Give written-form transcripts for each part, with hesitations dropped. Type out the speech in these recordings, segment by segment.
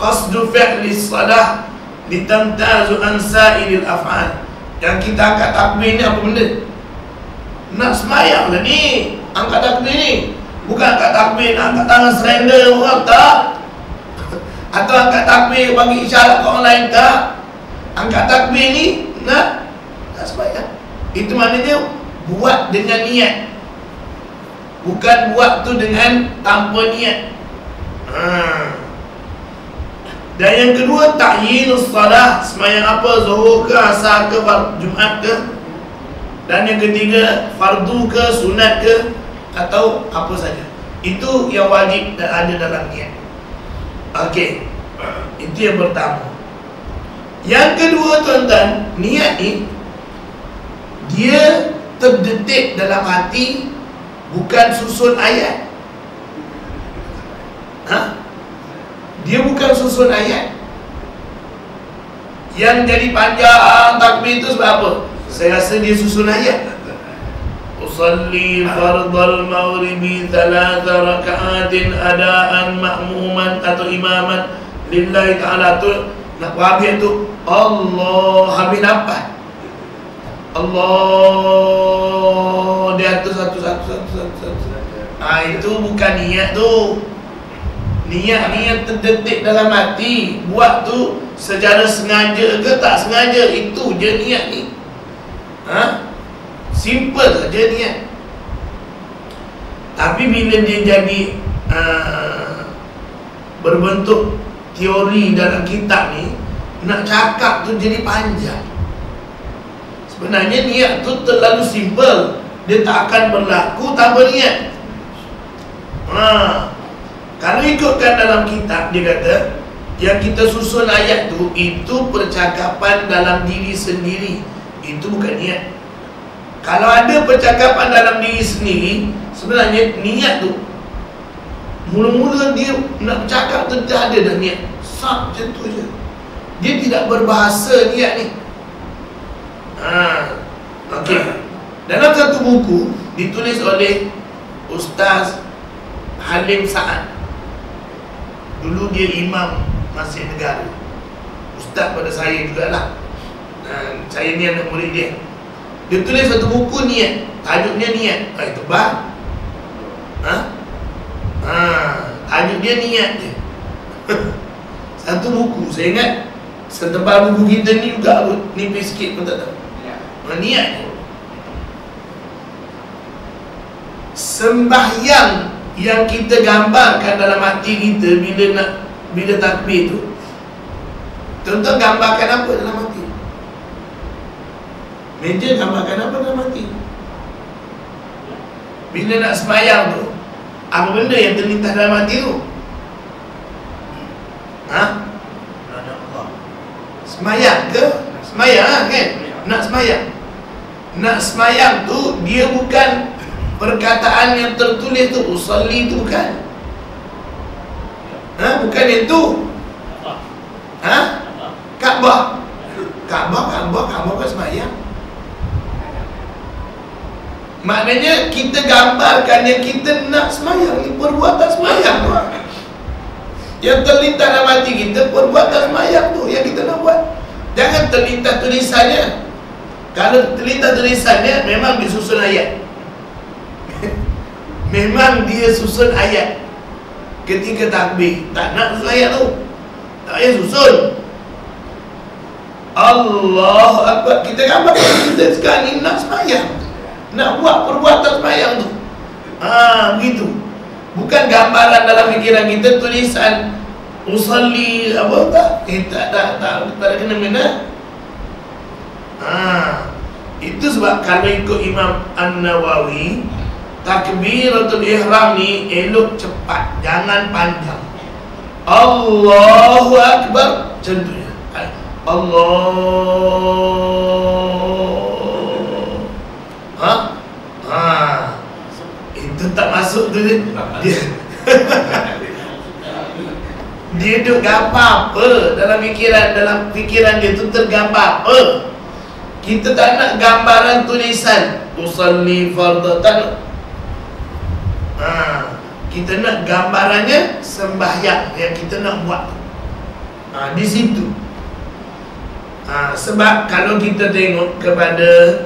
qasdu fi'li salah litamtazu an sa'ilil af'al. Yang kita angkat takbir ni apa benda? Nak semayang lah ni. Angkat takbir ni bukan angkat takbir nak angkat tangan surrender orang, tak. Atau angkat takbir bagi isyarat ke orang lain, tak. Angkat takbir ni nak semayang. Itu maknanya buat dengan niat, bukan buat tu dengan tanpa niat. Dan yang kedua, ta'yinus salah, semayang apa, zuhur ke, asar ke, Jumaat ke. Dan yang ketiga, fardu ke, sunat ke, atau apa saja. Itu yang wajib dan ada dalam niat. Okey, itu yang pertama. Yang kedua tuan-tuan, niat ni dia terdetik dalam hati, bukan susun ayat. Dia bukan susun ayat. Yang jadi panjang takbir itu sebab apa? Saya rasa dia susun ayat. Usalli fardal maghribi 3 raka'atin adaan ma'muman atau imaman lillahi ta'ala. Tu nak habis tu Allah, habis dapat Allah di atas satu. Itu bukan niat tu. Niat terdetik dalam hati. Buat tu secara sengaja ke tak sengaja, itu je niat ni. Simple saja niat. Tapi bila dia jadi berbentuk teori dalam kitab ni, nak cakap tu jadi panjang. Sebenarnya niat tu terlalu simple, dia tak akan berlaku tanpa niat. Kalau ikutkan dalam kitab, dia kata yang kita susun ayat tu, itu percakapan dalam diri sendiri. Itu bukan niat. Kalau ada percakapan dalam diri sendiri, sebenarnya niat tu mula-mula dia nak bercakap tu tak ada dah niat. Macam tu je. Dia tidak berbahasa niat ni. Okey. Dalam satu buku ditulis oleh Ustaz Halim Saad. Dulu dia imam Masjid Negara, ustaz pada saya jugalah. Saya ni anak murid dia. Dia tulis satu buku niat, tajuknya niat. Tebal. Tajuk dia niat je. Satu buku, saya ingat setebal buku kita ni juga, nipis sikit pun tak tahu. Niat je. Sembahyang yang kita gambarkan dalam hati kita bila takbir tu, tuan-tuan gambarkan apa dalam hati? Meja gambarkan apa dalam hati? Bila nak sembahyang tu, apa benda yang terlintas dalam hati tu? Sembahyang ke? Sembahyang kan? Nak sembahyang. Nak sembahyang tu dia bukan perkataan yang tertulis tu. Usalli tu bukan. Bukan itu. Kaabah bukan sembahyang. Maknanya kita gambarkan yang kita nak sembahyang ni, perbuatan sembahyang tu. Yang terlintas dalam hati kita, perbuatan sembahyang tu yang kita nak buat. Jangan terlintas tulisannya. Kalau terlintas tulisannya, memang disusun ayat. Memang dia susun ayat ketika takbir. Tak nak susun ayat tu, tak payah susun. Allahu Akbar. Kita gambarkan kita sekarang ni nak sembahyang, nak buat perbuatan sembahyang tu. Begitu. Bukan gambaran dalam fikiran kita, tulisan usalli apa tak. Tak ada kena-mena. Itu sebab kalau ikut Imam An-Nawawi, takbiratul ihram ni elok cepat, jangan panjang. Allahu Akbar, macam tu je. Allah. Itu tak masuk tu dia. Dia duk gambar apa dalam fikiran dia tu, tergambar apa. Kita tak nak gambaran tulisan usalli fardhu, tak nak. Kita nak gambarannya sembahyang yang kita nak buat. Di situ. Sebab kalau kita tengok kepada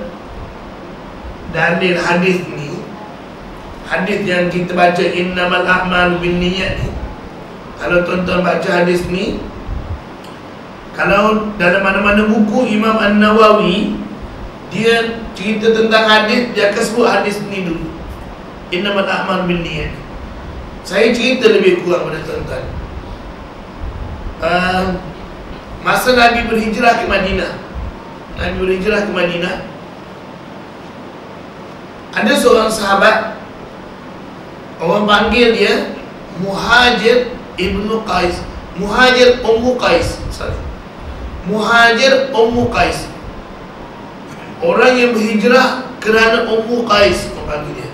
dalil hadis ni, hadis yang kita baca innamal a'malu binniyat ni, kalau tuan-tuan baca hadis ni, kalau dalam mana-mana buku Imam An-Nawawi dia cerita tentang hadis, dia akan sebut hadis ni dulu, innamal a'malu binniyat. Saya cerita lebih kurang pada tuan-tuan. Masa Nabi berhijrah ke Madinah, ada seorang sahabat, orang panggil dia Muhajir Ibnu Qais, Muhajir Ummu Qais, Muhajir Ummu Qais. Orang yang berhijrah kerana Ummu Qais, orang panggil dia.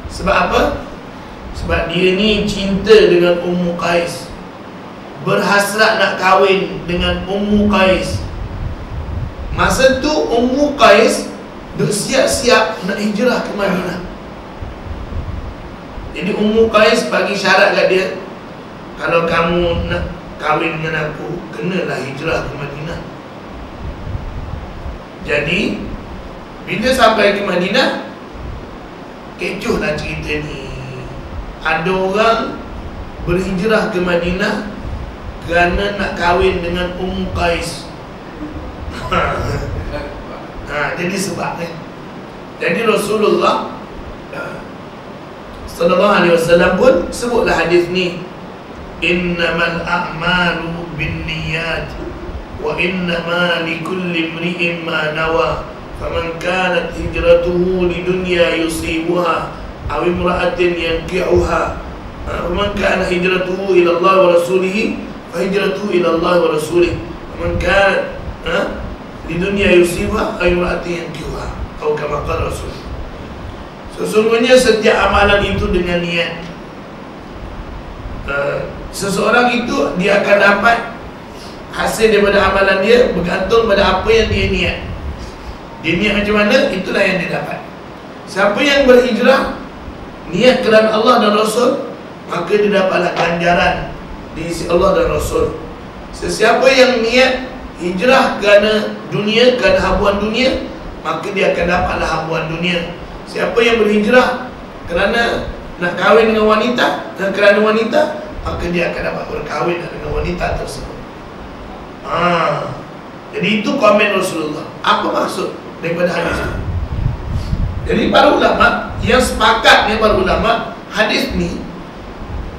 Sebab apa? Sebab dia ni cinta dengan Ummu Qais, berhasrat nak kahwin dengan Ummu Qais. Masa tu Ummu Qais duk siap-siap nak hijrah ke Madinah. Jadi Ummu Qais bagi syarat kat dia, kalau kamu nak kahwin dengan aku, kenalah hijrah ke Madinah. Jadi bila sampai ke Madinah, kecohlah cerita ni. Ada orang berhijrah ke Madinah kerana nak kahwin dengan Ummu Qais. Jadi sebabnya, jadi Rasulullah sallallahu alaihi wasallam pun sebutlah hadis ni, innamal a'malu binniyat wa innama likulli imri'in ma nawa faman kanat hijratuhu lidunya yusibuha aw imra'atin yankihuha faman kana hijratuhu ila Allah wa rasulih fa hijratuhu ila Allah wa rasulih faman kanat lidunya yusibuha aw imra'atin yankihuha atau kama qala Rasul. Sesungguhnya setiap amalan itu dengan niat. Seseorang itu dia akan dapat hasil daripada amalan dia bergantung pada apa yang dia niat. Dia niat macam mana, itulah yang dia dapat. Siapa yang berhijrah niat kerana Allah dan Rasul, maka dia dapatlah ganjaran di sisi Allah dan Rasul. Sesiapa yang niat hijrah kerana dunia, kerana habuan dunia, maka dia akan dapatlah habuan dunia. Siapa yang berhijrah kerana nak kahwin dengan wanita dan kerana wanita, maka dia akan dapat berkahwin dengan wanita tersebut. Jadi itu komen Rasulullah. Apa maksud daripada hadis itu? Jadi para ulama yang sepakat dengan para ulama, hadis ni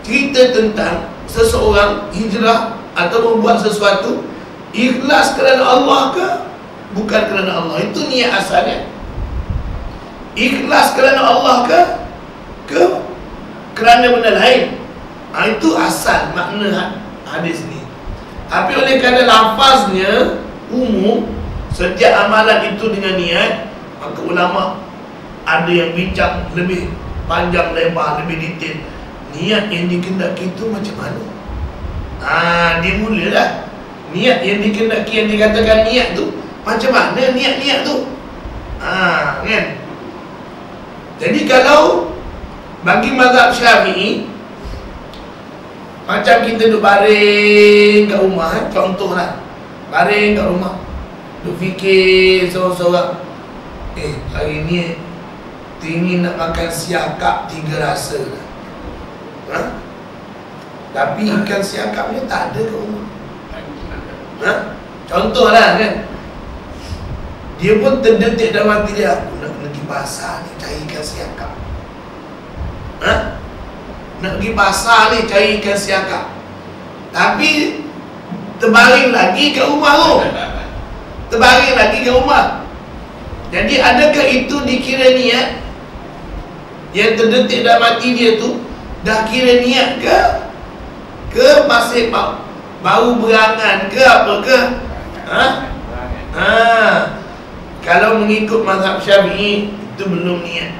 cerita tentang seseorang hijrah atau membuat sesuatu ikhlas kerana Allah ke bukan kerana Allah. Itu niat asalnya. Ikhlas kerana Allah ke kerana benda lain. Itu asal makna hadis ni. Tapi oleh kerana lafaznya umum, setiap amalan itu dengan niat, maka ulama ada yang bincang lebih panjang lebar, lebih detail. Niat yang dikehendaki itu macam mana? Dia mulalah niat yang dikehendaki, yang dikatakan niat tu macam mana niat-niat tu? Kan? Jadi kalau bagi mazhab Syafi'i, macam kita duduk baring kat rumah, contohlah baring kat rumah, duk fikir seorang-seorang, hari ni teringin nak makan siakap 3 rasa lah. Tapi ikan siakap ni tak ada kat rumah. Contohlah kan, dia pun terdetik dalam hati dia, aku nak pergi pasar ni cari ikan siakap. Nak pergi pasar ni cari ikan siakap. Tapi terbaring lagi kat rumah tu. Terbaring lagi kat rumah. Jadi adakah itu dikira niat? Yang terdetik dalam hati dia tu dah kira niat ke? Ke masih baru berangan ke apa ke? Kalau mengikut mazhab Syafi'i, itu belum niat.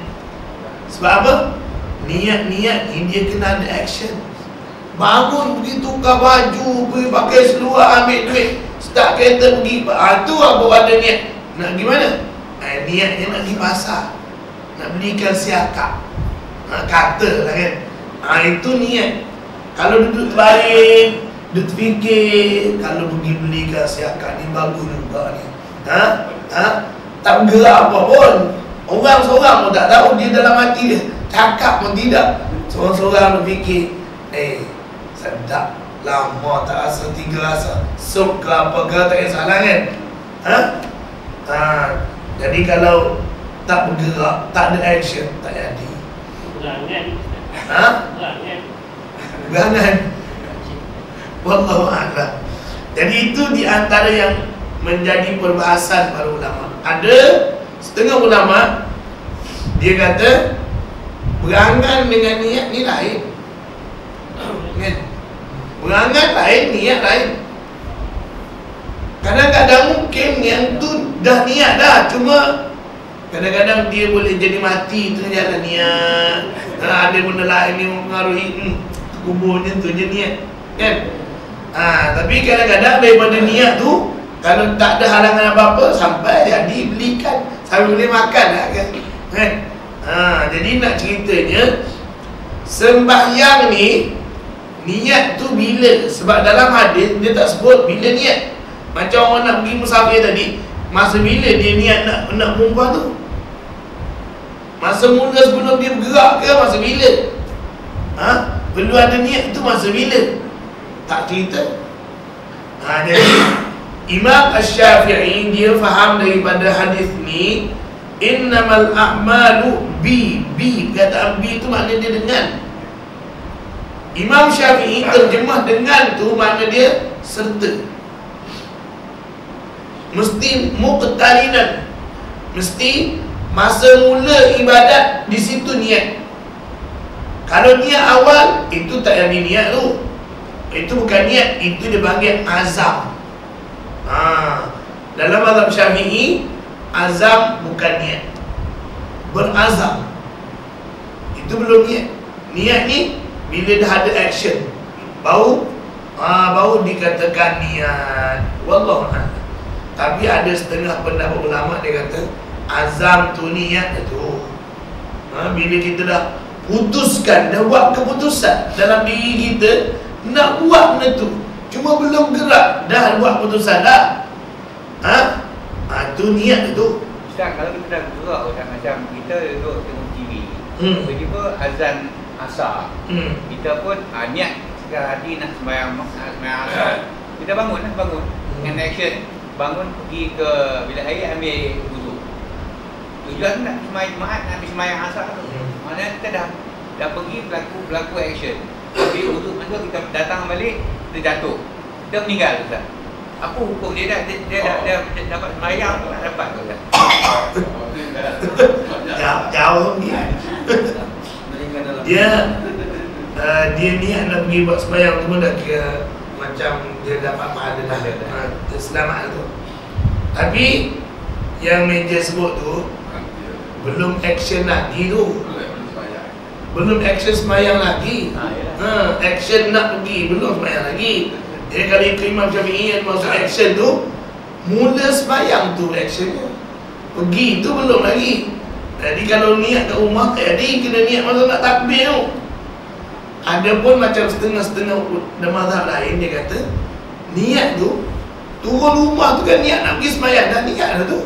Sebab apa? Niat-niat ni dia kena ada action. Bangun pergi tukar baju, pergi pakai seluar, ambil duit, start kereta pergi. Itu apa ada niat? Nak pergi mana? Niatnya nak pergi pasar, nak beli ikan siakap. Kata lah kan. Itu niat. Kalau duduk baring, duduk fikir, kalau pergi beli kasiakan ni bagus juga ni. Tak bergerak apa pun. Orang seorang pun tak tahu dia dalam hati dia. Cakap pun tidak. Seorang-seorang berfikir, sedap. Lama tak rasa 3 rasa. Sup ke apa ke tak kisahlah kan. Jadi kalau tak bergerak, tak ada action, tak jadi. Berangan. Wallahu a'lam. Jadi itu di antara yang menjadi perbahasan para ulama. Ada setengah ulama dia kata berangan dengan niat ni lain. Kan? Berangan lain, niat lain. Kadang-kadang mungkin yang tu dah niat dah, cuma kadang-kadang dia boleh jadi mati tengah jalan niat. Ada benda lain yang mempengaruhi kuburnya tu je niat. Kan? Tapi kadang-kadang daripada niat tu, kalau tak ada halangan apa-apa, sampai jadi belikan, sampai boleh makan lah kan. Jadi nak ceritanya, sembahyang ni niat tu bila? Sebab dalam hadis dia tak sebut bila niat. Macam orang nak pergi musafir tadi, masa bila dia niat nak berumrah tu? Masa mula sebelum dia bergerak ke masa bila? Perlu ada niat tu masa bila? Tak cerita. Jadi Imam Asy-Syafi'i dia faham daripada hadis ni, innamal a'malu bi. Perkataan bi tu makna dia dengan. Imam Syafi'i terjemah dengan tu makna dia serta. Mesti muqtarinan. Mesti masa mula ibadat di situ niat. Kalau niat awal itu tak jadi niat tu. Itu bukan niat, itu dipanggil azam. Dalam mazhab Syafi'i, azam bukan niat. Berazam itu belum niat. Niat ni bila dah ada action, baru dikatakan niat. Wallahu a'lam. Tapi ada setengah pendapat ulama dia kata azam tu niat tu. Bila kita dah putuskan, dah buat keputusan dalam diri kita nak buat benda tu, cuma belum gerak, dah buat keputusan dah. Tu niat tu. Ustaz, kalau kita dah gerak macam kita duduk tengok TV, tiba-tiba azan asar, kita pun niat sekali hati nak sembahyang asar, kita bangun dengan action, bangun pergi ke bilik air ambil wudu. Tujuan nak sembahyang Jumaat, nak ambil sembahyang asar tu. Maknanya kita dah pergi berlaku action. Ambil wudu, masa kita datang balik, kita jatuh, kita meninggal Ustaz. Apa hukum dia dah dapat sembahyang atau tak dapat Ustaz? Jauh ni. Dia niat nak pergi buat sembahyang tu pun dah kira macam dia dapat pahala dah. Selamat tu. Tapi yang meja sebut tu belum action lagi tu. Belum action sembahyang lagi. Action nak pergi, belum sembahyang lagi. Jadi kalau ikut Imam Syafi'i yang maksud action tu, mula sembahyang tu actionnya. Pergi tu belum lagi. Jadi kalau niat kat rumah tak jadi, kena niat masa nak takbir tu. Ada pun macam setengah-setengah mazhab lain dia kata niat tu turun rumah tu kan niat nak pergi sembahyang, dah niat dah tu.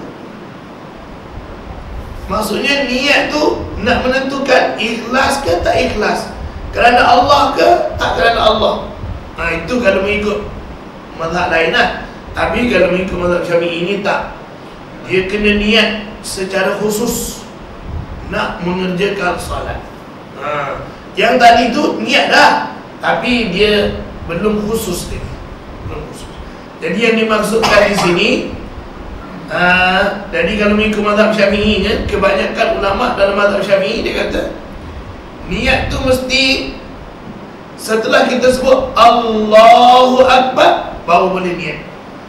Maksudnya niat tu nak menentukan ikhlas ke tak ikhlas, kerana Allah ke tak kerana Allah. Itu kalau mengikut mazhab lain lah. Tapi kalau mengikut mazhab Syafi'i ini tak, dia kena niat secara khusus nak mengerjakan salat. Yang tadi tu niat dah, tapi dia belum khusus lagi. Belum khusus. Jadi yang dimaksudkan di sini, jadi kalau mengikut mazhab Syafi'inya, kebanyakan ulama dalam mazhab Syafi'i dia kata niat tu mesti setelah kita sebut Allahu Akbar baru boleh niat.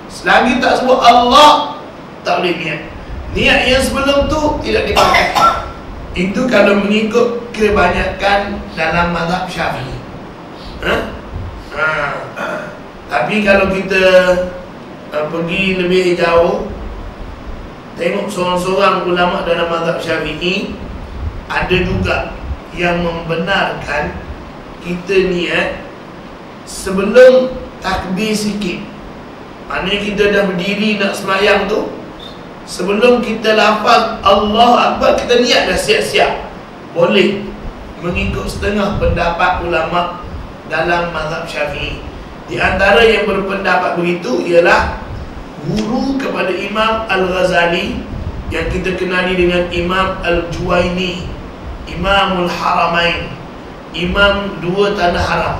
Selagi tak sebut Allah, tak boleh niat. Niat yang sebelum tu tidak dipakai. Itu kalau mengikut kebanyakan dalam mazhab Syafi'i. Tapi kalau kita pergi lebih jauh, tengok seorang-seorang ulama dalam mazhab Syafi'i, ada juga yang membenarkan kita niat sebelum takbir sikit. Maknanya kita dah berdiri nak semayang tu, sebelum kita lafaz Allah Akbar, kita niat dah siap-siap. Boleh mengikut setengah pendapat ulama dalam mazhab Syafi'i. Di antara yang berpendapat begitu ialah guru kepada Imam Al-Ghazali yang kita kenali dengan Imam Al-Juwaini, Imamul Haramain, Imam dua tanah haram.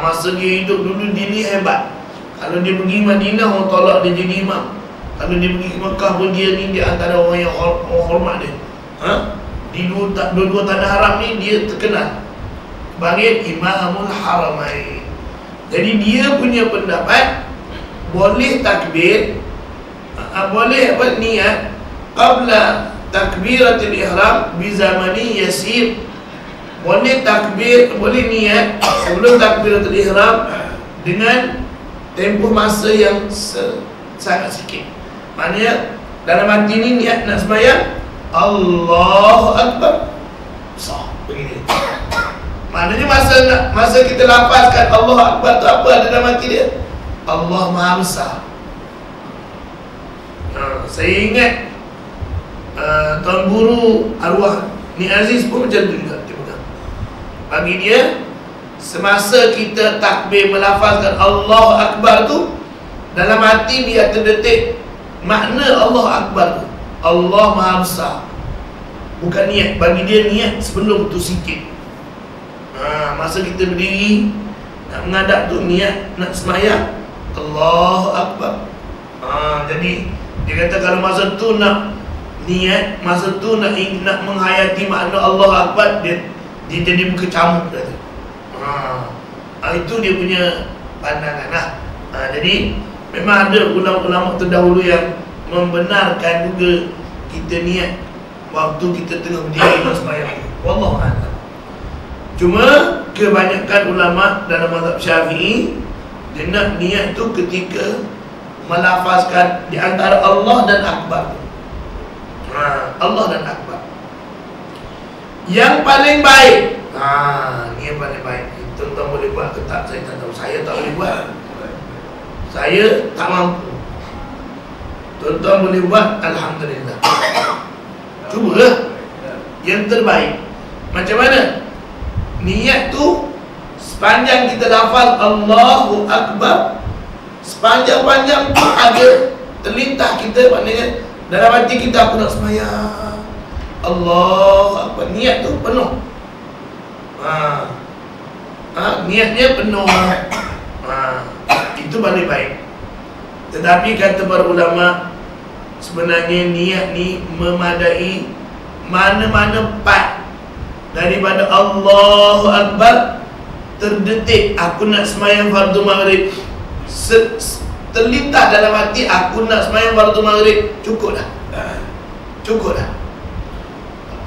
Masa dia hidup dulu dia ni hebat. Kalau dia pergi Madinah, orang tolak dia jadi imam. Kalau dia pergi ke Mekah pun dia ni di antara orang yang hormat dia. Di dua-dua tanah haram ni dia terkenal sebagai Imamul Haramain. Jadi dia punya pendapat boleh takbir, boleh niat qabla takbiratul ihram bi zamani yasir. Boleh takbir, boleh niat sebelum takbiratul ihram dengan tempoh masa yang sangat sikit. Maknanya dalam hati ni niat nak sembahyang Allahu Akbar, sah begini. Maknanya masa kita lafazkan Allahu Akbar tu apa ada dalam hati dia? Allah Maha Besar. Saya ingat Tuan Guru Arwah Ni Aziz pun macam tu juga. Bagi dia, semasa kita takbir melafazkan Allahu Akbar tu, dalam hati dia terdetik makna Allahu Akbar tu, Allah Maha Besar. Bukan niat. Bagi dia niat sebelum tu sikit. Masa kita berdiri nak menghadap tu, niat nak semayang Allahu Akbar. Jadi dia kata kalau masa tu nak niat, masa tu nak menghayati makna Allahu Akbar, dia jadi muka camuk dah tu. Itu dia punya pandangan lah. Jadi memang ada ulama-ulama terdahulu yang membenarkan juga kita niat waktu kita tengah berdiri dan sembahyang. Wallahu a'lam. Cuma kebanyakan ulama dalam mazhab Syafi'i, dia nak niat tu ketika melafazkan di antara Allah dan Akbar. Allah dan Akbar. Yang paling baik, ni yang paling baik. Tuan-tuan boleh buat ke tak, saya tak tahu. Saya tak boleh buat, saya tak mampu. Tuan-tuan boleh buat, alhamdulillah. Cubalah yang terbaik. Macam mana? Niat tu sepanjang kita lafaz Allahu Akbar, sepanjang-panjang tu ada terlintas kita, maknanya dalam hati kita aku nak sembahyang Allah Akbar. Niat tu penuh. Niatnya penuh. Itu paling baik. Tetapi kata para ulama, sebenarnya niat ni memadai mana-mana part daripada Allahu Akbar terdetik aku nak sembahyang fardu maghrib, terlintas dalam hati aku nak sembahyang fardu maghrib, cukup dah. Cukup dah.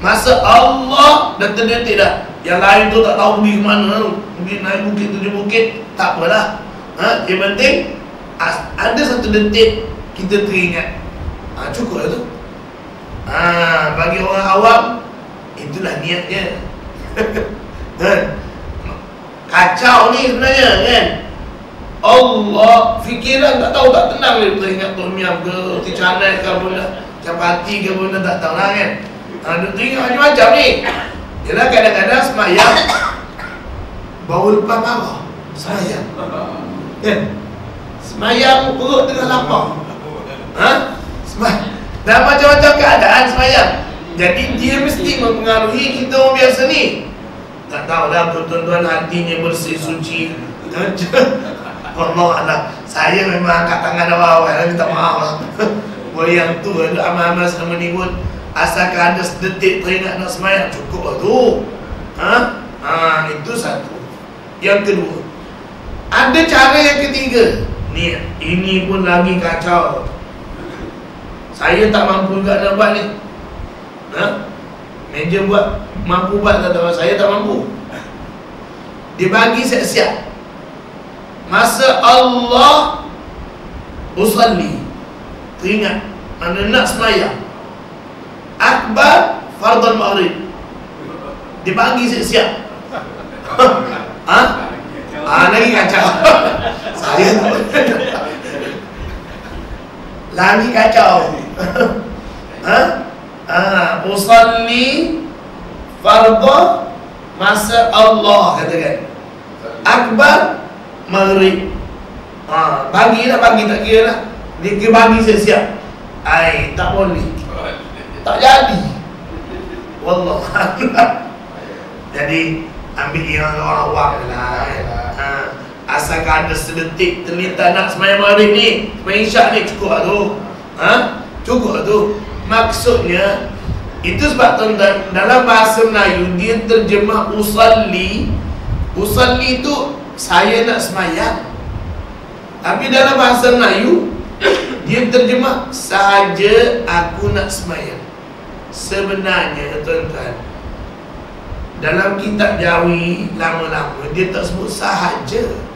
Masa Allah dah terdetik dah. Yang lain tu tak tahu pergi ke mana, pergi naik bukit, 7 bukit, tak apalah. Yang penting ada satu detik kita teringat. Cukup lah tu. Bagi orang awam, itulah niatnya. Kacau ni sebenarnya kan. Allah, fikiran tak tahu, tak tenang dia teringat Tom Yam ke, roti canai ke benda, capati ke benda, tak tahu lah kan. Dia teringat macam-macam ni. Yalah kadang-kadang semayang bau lepas marah. Semayang kan? Semayang perut tengah lapar. Semayang dan macam-macam keadaan semayang. Jadi dia mesti mempengaruhi kita orang biasa ni. Tak tahulah tuan-tuan hatinya bersih suci. Allah, saya memang angkat tangan awal-awal, minta maaf lah. Yang tu ada amal-amal selama ni pun, asalkan ada sedetik teringat nak semayang, cukup lah tu. Itu satu. Yang kedua, ada cara yang ketiga. Ni, ini pun lagi kacau. Saya tak mampu juga nak buat ni. Meja buat, mampu buat tak tahu. Saya tak mampu. Dia bagi siap-siap. Masa Allah usalli, teringat mana nak semayang Akbar fardhan maghrib, dia bagi siap-siap. Lagi kacau. Saya lagi kacau. Usalli fardhu masa Allah katakan. Akbar maghrib. Bagi tak kira lah. Dia bagi siap-siap. Tak boleh. Tak jadi. Wallah. Jadi ambil yang awak lah. Asalkan ada sedetik terlintas nak sembahyang maghrib ni, sembahyang isyak ni, cukup lah tu. Cukup lah tu. Maksudnya itu sebab tuan-tuan, dalam bahasa Melayu dia terjemah usalli. Usalli tu saya nak sembahyang. Tapi dalam bahasa Melayu dia terjemah sahaja aku nak sembahyang. Sebenarnya tuan-tuan, dalam kitab Jawi lama-lama dia tak sebut sahaja.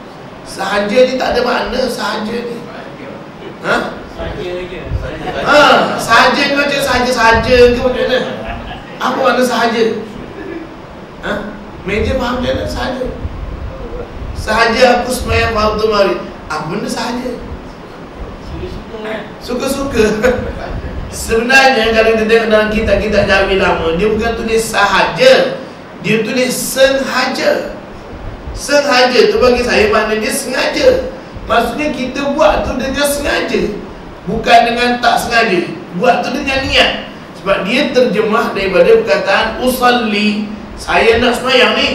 Sahaja ni tak ada makna sahaja ni. Saja je. Sahaja ni macam sahaja-sahaja ke macam mana? Apa makna sahaja? Media faham macam mana sahaja? Sahaja aku sembahyang fardhu maghrib. Apa benda sahaja? Suka-suka. Sebenarnya kalau kita tengok dalam kitab-kitab Jawi lama, dia bukan tulis sahaja, dia tulis sengaja. Sengaja tu bagi saya makna dia sengaja. Maksudnya kita buat tu dengan sengaja, bukan dengan tak sengaja. Buat tu dengan niat. Sebab dia terjemah daripada perkataan usalli, saya nak sembahyang ni.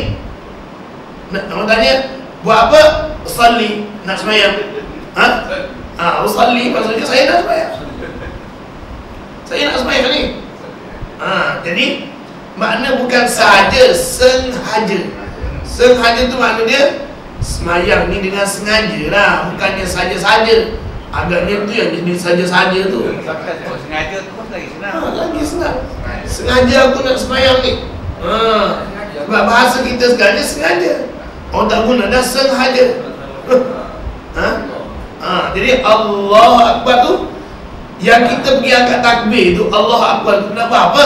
Orang tanya, buat apa? Usalli, nak sembahyang. Usalli maksudnya saya nak sembahyang. Saya nak sembahyang ni. Jadi makna bukan sahaja, sengaja. Sengaja tu makna dia sembahyang ni dengan sengaja lah, bukannya saja-saja. Agaknya tu yang jenis saja-saja tu. Sengaja tu pun lagi senang. Lagi senang. Sengaja aku nak sembahyang ni. Sebab bahasa kita sekarang ni sengaja. Orang tak guna dah sengaja. Jadi Allah Akbar tu, yang kita pergi angkat takbir tu, Allah Akbar tu nak buat apa?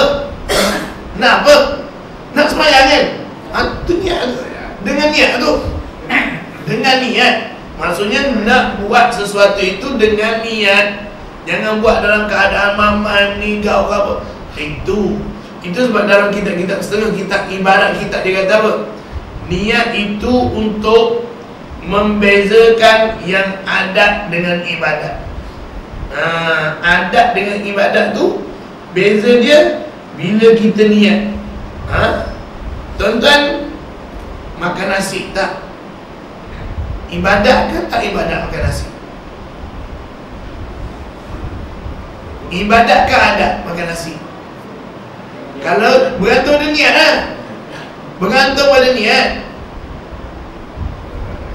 Nak apa? Nak sembahyang kan? Tu niat tu. Dengan niat tu. Dengan niat. Maksudnya nak buat sesuatu itu dengan niat. Jangan buat dalam keadaan mamam ni gau ke apa. Itu sebab dalam kitab-kitab setengah kitab ibarat kitab dia kata apa? Niat itu untuk membezakan yang adat dengan ibadat. Adat dengan ibadat tu beza dia bila kita niat. Tuan-tuan makan nasi tak? Ibadat ke tak ibadat makan nasi? Ibadat ke adat makan nasi? Kalau bergantung pada niat lah. Bergantung pada niat.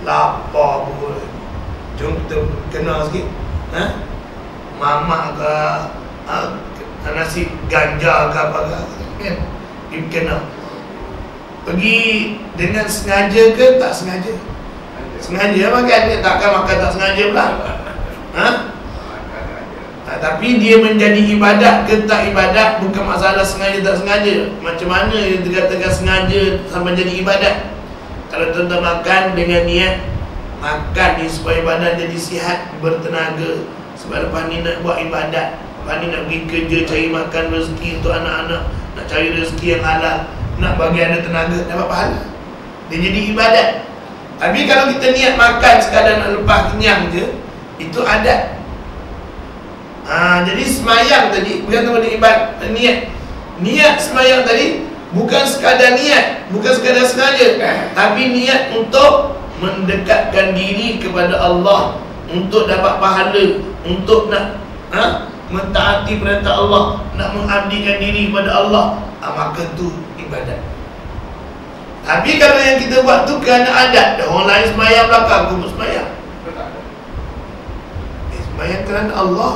Lapar pun. Jom kita kenal sikit. Mamak ke nasi ganja ke apa ke kan? Dia kenal. Pergi dengan sengaja ke tak sengaja? Sengaja makan ke? Takkan makan tak sengaja pula. Tapi dia menjadi ibadat ke tak ibadat, bukan masalah sengaja tak sengaja. Macam mana dia tegak-tegak sengaja sampai jadi ibadat? Kalau tuan-tuan makan dengan niat makan ni supaya badan jadi sihat, bertenaga, sebab lepas ni nak buat ibadat, lepas ni nak pergi kerja, cari makan rezeki untuk anak-anak, nak cari rezeki yang halal, nak bagi ada tenaga, dapat pahala, dia jadi ibadat. Tapi kalau kita niat makan sekadar nak lepas kenyang je, itu adat. Jadi semayang tadi bergantung pada ibadat, niat semayang tadi bukan sekadar niat, bukan sekadar sengaja, tapi niat untuk mendekatkan diri kepada Allah, untuk dapat pahala, untuk nak mentaati perintah Allah, nak mengabdikan diri kepada Allah, maka tu ibadat. Tapi kalau yang kita buat tu kerana adat, orang lain semayang belakang, aku pun semayang. Semayang kerana Allah,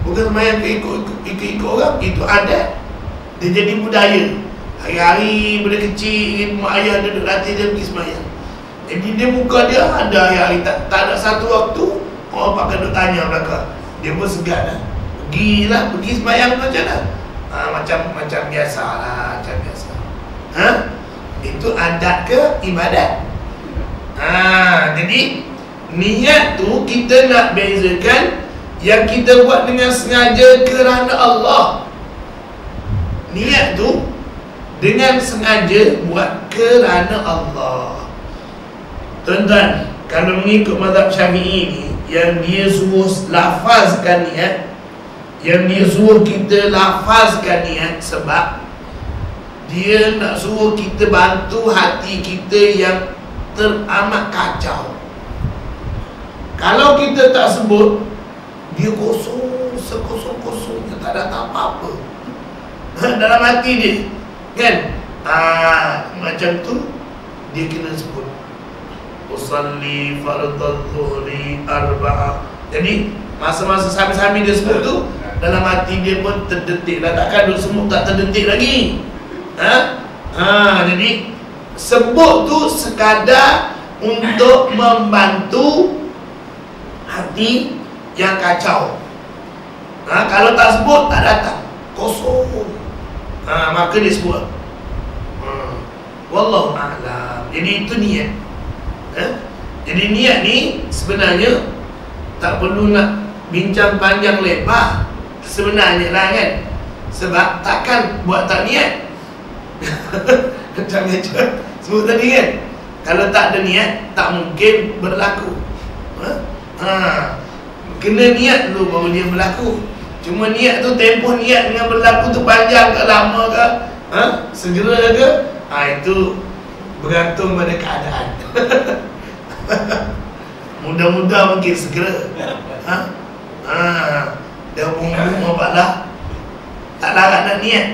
bukan semayang ikut orang. Itu adat. Dia jadi budaya. Hari-hari bila kecil mak ayah duduk latih dia pergi semayang. Jadi dia muka dia ada hari-hari tak ada satu waktu orang pakai duduk tanya belakang. Dia pun segan lah. Pergi semayang macam mana? Macam biasa lah, macam biasa. Itu adat ke ibadat? Jadi niat tu kita nak bezakan yang kita buat dengan sengaja kerana Allah. Niat tu dengan sengaja buat kerana Allah. Tuan-tuan, kalau mengikut mazhab Syafi'i ni, yang dia suruh lafazkan niat, yang dia suruh kita lafazkan niat, sebab dia nak suruh kita bantu hati kita yang teramat kacau. Kalau kita tak sebut, dia kosong, sekosong-kosongnya, tak ada apa-apa dalam hati dia, kan? Macam tu dia kena sebut usalli fardadh dhuhri arba'ah. Jadi masa-masa sambil-sambil dia sebut tu, dalam hati dia pun terdetik lah. Takkan duk semut tak terdetik lagi. Jadi sebut tu sekadar untuk membantu hati yang kacau. Kalau tak sebut, tak datang, kosong. Maka dia sebut. Wallahu a'lam. Jadi itu niat. Jadi niat ni sebenarnya tak perlu nak bincang panjang lebar sebenarnya lah, kan? Sebab takkan buat tak niat. Macam sebut tadi, kan? Kalau tak ada niat, tak mungkin berlaku. Kena niat dulu baru dia berlaku. Cuma niat tu, tempoh niat dengan berlaku tu panjang ke lama ke, segera ke, itu bergantung pada keadaan. Mudah-mudah mungkin segera. Dah umur apa tak larat nak niat.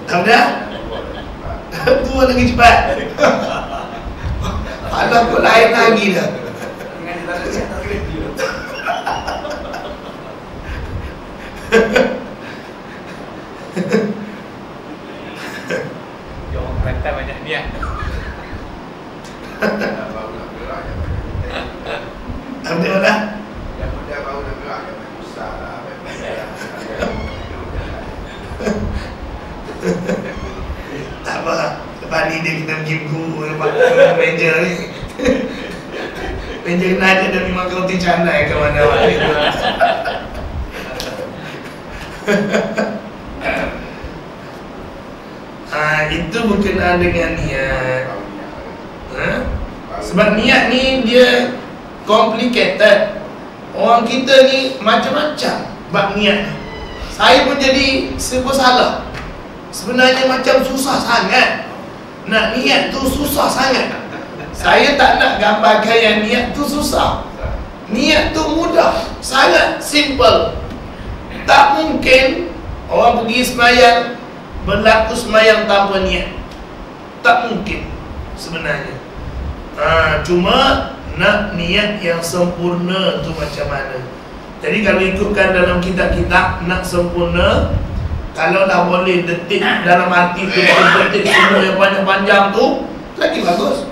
Tak dah? Tua lagi cepat. Padah kau lain lagi dah. Jangan kata banyak niat. Alhamdulillah. Yang muda baru nak gerak, yang besar lah. Tak apa, lepas ni dia kena pergi guru lepas meja ni. Meja kena ada dia memang roti canai ke mana-mana. Itu berkenaan dengan niat. Sebab niat ni dia complicated. Orang kita ni macam-macam bab niat. Saya pun jadi serba salah. Sebenarnya macam susah sangat. Nak niat tu susah sangat. Saya tak nak gambarkan yang niat tu susah. Niat tu mudah, sangat simple. Tak mungkin orang pergi semayang berlaku semayang tanpa niat. Tak mungkin sebenarnya. Cuma nak niat yang sempurna tu macam mana. Jadi kalau ikutkan dalam kitab-kitab, nak sempurna, kalau dah boleh detik dalam hati tu, detik semua yang panjang-panjang tu, lagi bagus.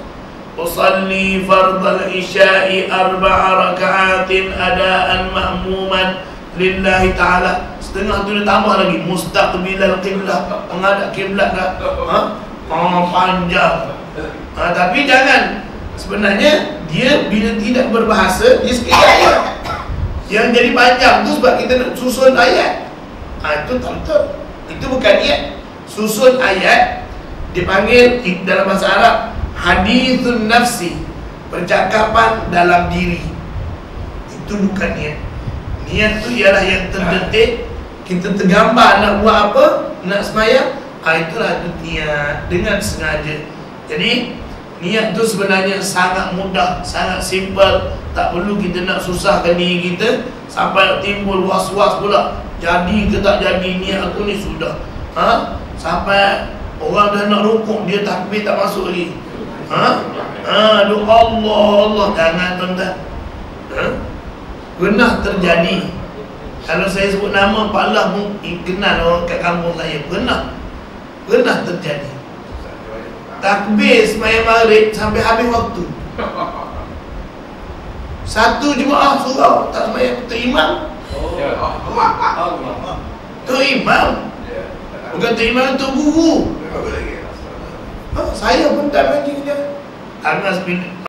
Usalli fardal isya'i arba'a raka'atin adaan ma'muman lillahi ta'ala. Setengah tu dia tambah lagi, mustaqbilal qiblah, menghadap kiblat dah. Panjang. Tapi jangan, sebenarnya dia bila tidak berbahasa, dia sikit ayat. Yang jadi panjang tu sebab kita nak susun ayat. Itu tak betul. Itu bukan niat. Susun ayat dipanggil dalam bahasa Arab hadithun nafsi, percakapan dalam diri. Itu bukan niat. Niat tu ialah yang terdetik, kita tergambar nak buat apa, nak semayang, itulah itu niat dengan sengaja. Jadi niat tu sebenarnya sangat mudah, sangat simple. Tak perlu kita nak susahkan diri kita sampai timbul was-was pula, jadi ke tak jadi niat aku ni sudah. Sampai orang dah nak rukuk, dia takbir tak masuk lagi. Doa Allah, jangan tuan-tuan. Pernah terjadi. Kalau saya sebut nama Pak Allah, kenal orang kat kampung saya. Pernah terjadi. Takbir sembahyang maghrib sampai habis waktu. Satu jemaah surau tak sembahyang, tu imam. Tu imam. Bukan tu imam, tu guru. Saya pun time managing dia. Anas bin